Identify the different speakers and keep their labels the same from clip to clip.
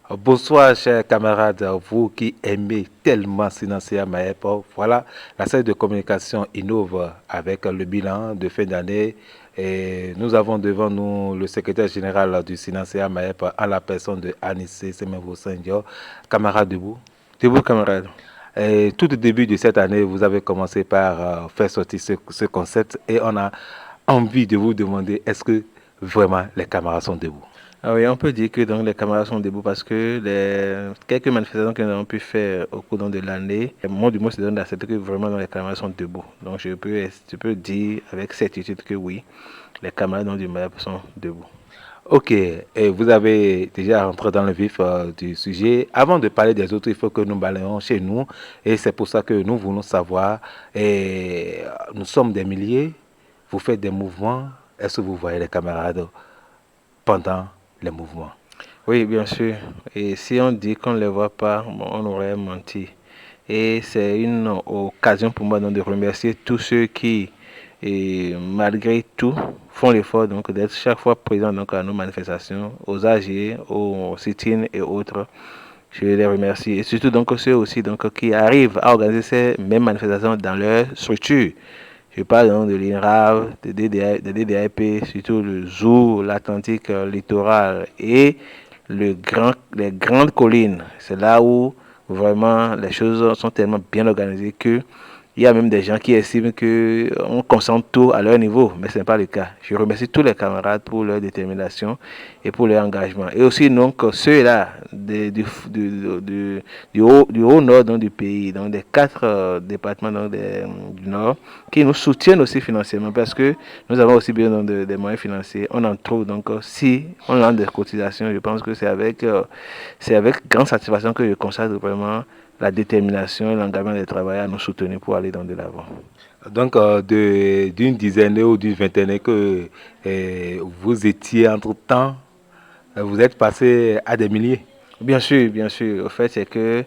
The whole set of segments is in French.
Speaker 1: Bonsoir, chers camarades, vous qui aimez tellement Sinansia Maep. Voilà, la salle de communication innove avec le bilan de fin d'année. Et nous avons devant nous le secrétaire général du Sinansia Maep à la personne de Anissé Semevo Sendio. Camarade debout.
Speaker 2: Debout, camarade.
Speaker 1: Et tout au début de cette année, vous avez commencé par faire sortir ce concept et on a envie de vous demander est-ce que vraiment les camarades sont debout?
Speaker 2: Ah oui, on peut dire que donc, les camarades sont debout parce que les quelques manifestations que nous avons pu faire au cours de l'année, moi du moins, c'est donne d'accepter que vraiment donc, les camarades sont debout. Donc je peux dire avec certitude que oui, les camarades donc, du MAP sont debout.
Speaker 1: Ok, et vous avez déjà rentré dans le vif du sujet. Avant de parler des autres, il faut que nous balayions chez nous. Et c'est pour ça que nous voulons savoir. Et nous sommes des milliers. Vous faites des mouvements. Est-ce que vous voyez les camarades pendant les mouvements?
Speaker 2: Oui, bien sûr. Et si on dit qu'on ne les voit pas, bon, on aurait menti. Et c'est une occasion pour moi donc, de remercier tous ceux qui, et malgré tout, font l'effort donc d'être chaque fois présents donc, à nos manifestations, aux AG, aux sit-ins et autres. Je les remercie. Et surtout donc ceux aussi donc, qui arrivent à organiser ces mêmes manifestations dans leur structure. Je parle donc de l'INRAV, de DDIP, surtout le ZOO, l'Atlantique littoral et les grandes collines. C'est là où vraiment les choses sont tellement bien organisées que il y a même des gens qui estiment qu'on concentre tout à leur niveau, mais ce n'est pas le cas. Je remercie tous les camarades pour leur détermination et pour leur engagement. Et aussi donc ceux-là du haut nord donc, du pays, donc des quatre départements donc, du nord, qui nous soutiennent aussi financièrement parce que nous avons aussi besoin des moyens financiers. On en trouve donc si on a des cotisations, je pense que c'est avec grande satisfaction que je constate vraiment la détermination et l'engagement des travailleurs à nous soutenir pour aller dans de l'avant.
Speaker 1: Donc, d'une dizaine ou d'une vingtaine que vous étiez entre-temps, vous êtes passé à des milliers.
Speaker 2: Bien sûr, bien sûr. Au fait, c'est que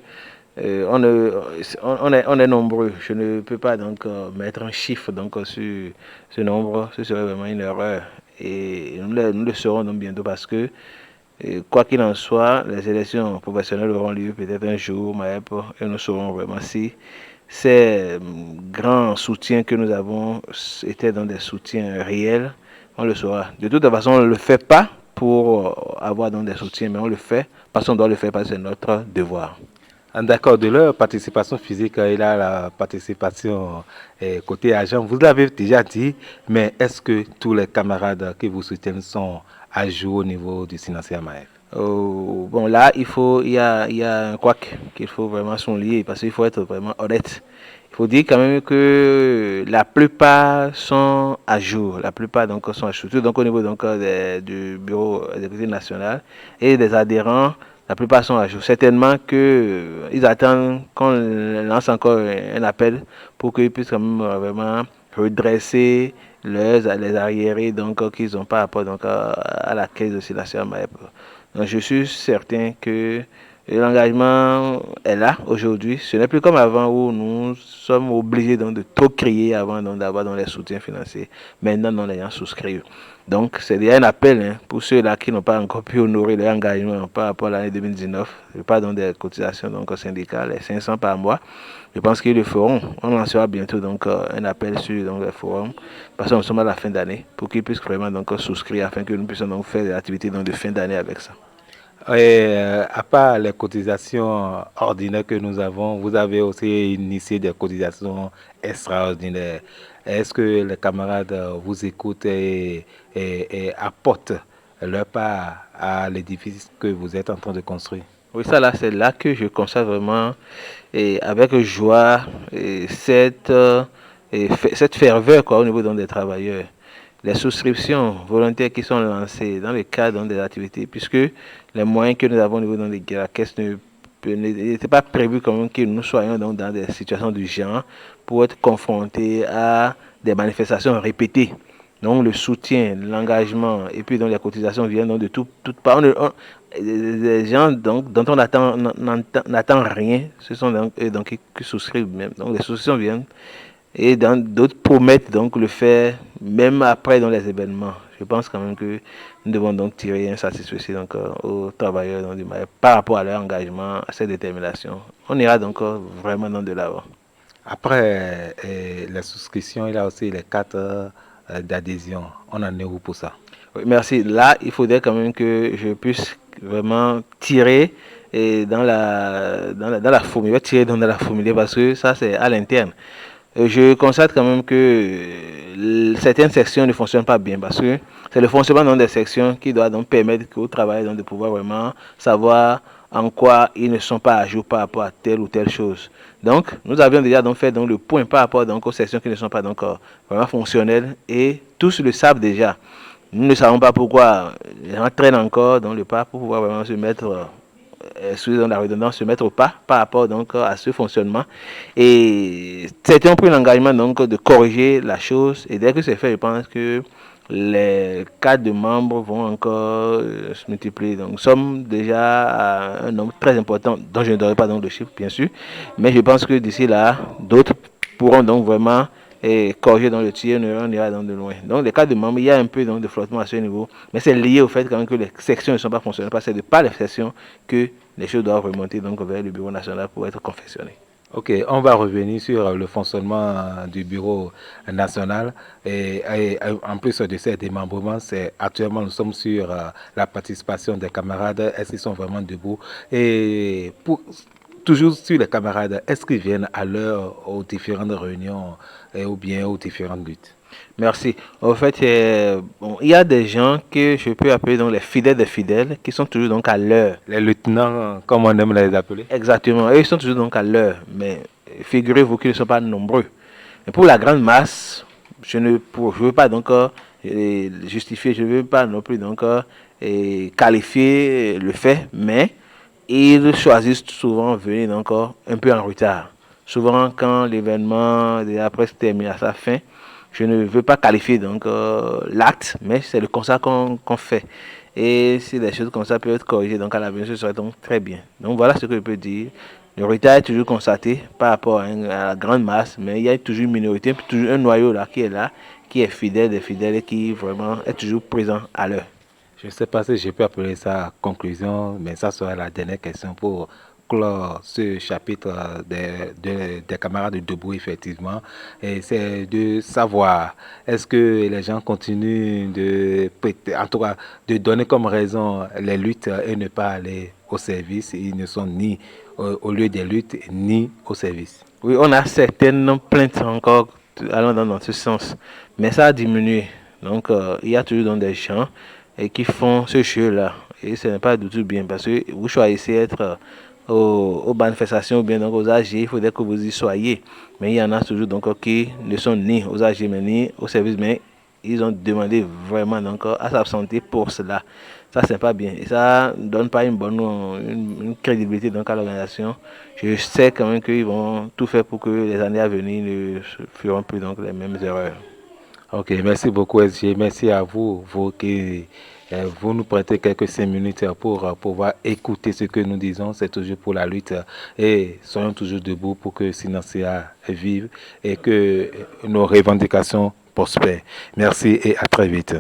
Speaker 2: on est nombreux. Je ne peux pas donc mettre un chiffre donc sur ce nombre. Ce serait vraiment une erreur. Et nous le saurons donc bientôt parce que quoi qu'il en soit, les élections professionnelles auront lieu peut-être un jour, et nous saurons vraiment si ces grands soutiens que nous avons étaient dans des soutiens réels. On le saura. De toute façon, on ne le fait pas pour avoir donc des soutiens, mais on le fait parce qu'on doit le faire parce que c'est notre devoir.
Speaker 1: D'accord, de leur participation physique et là, la participation côté agent, vous l'avez déjà dit, mais est-ce que tous les camarades qui vous soutiennent sont à jour au niveau du financier MAF?
Speaker 2: Bon, là, il y a un couac qu'il faut vraiment souligner parce qu'il faut être vraiment honnête. Il faut dire quand même que la plupart sont à jour. La plupart donc sont à jour. Donc au niveau donc du bureau exécutif national et des adhérents, la plupart sont à jour. Certainement que ils attendent qu'on lance encore un appel pour qu'ils puissent quand même vraiment redresser les arriérés donc qu'ils n'ont pas rapport donc à la caisse de sédation. Donc, je suis certain que l'engagement est là aujourd'hui. Ce n'est plus comme avant où nous sommes obligés donc, de trop crier avant d'avoir les soutiens financiers. Maintenant, nous l'ayons souscrit. Donc, c'est déjà un appel hein, pour ceux-là qui n'ont pas encore pu honorer leur engagement par rapport à l'année 2019. Je parle donc des cotisations donc, syndicales, les 500 par mois. Je pense qu'ils le feront. On lancera bientôt donc, un appel sur donc, les forums parce que nous sommes à la fin d'année pour qu'ils puissent vraiment donc, souscrire afin que nous puissions donc, faire des activités donc, de fin d'année avec ça.
Speaker 1: Et à part les cotisations ordinaires que nous avons, vous avez aussi initié des cotisations extraordinaires. Est-ce que les camarades vous écoutent et apportent leur part à l'édifice que vous êtes en train de construire?
Speaker 2: Oui, ça là, c'est là que je constate vraiment et avec joie cette ferveur quoi, au niveau donc, des travailleurs. Les souscriptions volontaires qui sont lancées dans le cadre donc, des activités, puisque les moyens que nous avons au niveau donc, de la caisse n'était pas prévu quand même que nous soyons donc, dans des situations du genre pour être confrontés à des manifestations répétées. Donc le soutien, l'engagement et puis donc les cotisations viennent donc de toutes parts. Les gens donc, dont on n'attend rien, ce sont donc eux donc, qui souscrivent même. Donc les souscriptions viennent et d'autres promettent donc le faire même après dans les événements. Je pense quand même que nous devons donc tirer un satisfait donc, aux travailleurs donc, du Maroc par rapport à leur engagement, à cette détermination. On ira donc vraiment dans de l'avant.
Speaker 1: Après la souscription, il y a aussi les cartes d'adhésion. On en est où pour ça?
Speaker 2: Oui, merci. Là, il faudrait quand même que je puisse vraiment tirer dans dans la fourmilière, tirer dans la fourmilière parce que ça, c'est à l'interne. Je constate quand même que certaines sections ne fonctionnent pas bien parce que c'est le fonctionnement dans des sections qui doit donc permettre aux travailleurs de pouvoir vraiment savoir en quoi ils ne sont pas à jour par rapport à telle ou telle chose. Donc, nous avions déjà donc fait donc le point par rapport donc aux sections qui ne sont pas donc vraiment fonctionnelles et tous le savent déjà. Nous ne savons pas pourquoi les gens traînent encore dans le pas pour pouvoir vraiment se mettre sous la redondance, se mettre au pas par rapport donc à ce fonctionnement. Et certains ont pris l'engagement donc de corriger la chose. Et dès que c'est fait, je pense que les cas de membres vont encore se multiplier. Donc, nous sommes déjà à un nombre très important, dont je ne donnerai pas donc le chiffre, bien sûr. Mais je pense que d'ici là, d'autres pourront donc vraiment corriger dans le tir, on ira dans de loin. Donc, les cas de membres, il y a un peu donc, de flottement à ce niveau. Mais c'est lié au fait quand même que les sections ne sont pas fonctionnelles. Parce que c'est de par les sections que les choses doivent remonter donc vers le bureau national pour être confectionnées.
Speaker 1: Ok, on va revenir sur le fonctionnement du bureau national et en plus de ces démembrements, c'est actuellement nous sommes sur la participation des camarades, est-ce qu'ils sont vraiment debout et toujours sur les camarades, est-ce qu'ils viennent à l'heure aux différentes réunions ou bien aux différentes luttes?
Speaker 2: Merci. En fait, bon, il y a des gens que je peux appeler donc les fidèles des fidèles qui sont toujours donc à l'heure.
Speaker 1: Les lieutenants, comme on aime les appeler?
Speaker 2: Exactement. Eux, ils sont toujours donc à l'heure. Mais figurez-vous qu'ils ne sont pas nombreux. Et pour la grande masse, je ne veux pas donc justifier, je ne veux pas non plus donc qualifier le fait, mais ils choisissent souvent venir encore un peu en retard. Souvent, quand l'événement après se termine à sa fin, je ne veux pas qualifier donc l'acte, mais c'est le constat qu'on fait. Et si des choses comme ça peuvent être corrigées donc à l'avenir, ce serait donc très bien. Donc voilà ce que je peux dire. Le retard est toujours constaté par rapport à la grande masse, mais il y a toujours une minorité, toujours un noyau là, qui est fidèle des fidèles et qui vraiment est toujours présent à l'heure.
Speaker 1: Je ne sais pas si je peux appeler ça conclusion, mais ça sera la dernière question pour clore ce chapitre des camarades de debout, effectivement. Et c'est de savoir, est-ce que les gens continuent en tout cas, de donner comme raison les luttes et ne pas aller au service. Ils ne sont ni au lieu des luttes, ni au service.
Speaker 2: Oui, on a certaines plaintes encore allant dans ce sens, mais ça a diminué. Donc, il y a toujours des gens qui font ce jeu-là. Et ce n'est pas du tout bien parce que vous choisissez être aux manifestations ou bien donc aux AG, il faudrait que vous y soyez. Mais il y en a toujours donc qui ne sont ni aux AG mais ni au service, mais ils ont demandé vraiment donc à s'absenter pour cela. Ça, c'est pas bien. Et ça ne donne pas une bonne une crédibilité donc à l'organisation. Je sais quand même qu'ils vont tout faire pour que les années à venir ne feront plus donc les mêmes erreurs.
Speaker 1: Ok, merci beaucoup SG. Merci à vous, vous nous prêtez quelques 5 minutes pour pouvoir écouter ce que nous disons. C'est toujours pour la lutte et soyons toujours debout pour que Sinasia vive et que nos revendications prospèrent. Merci et à très vite.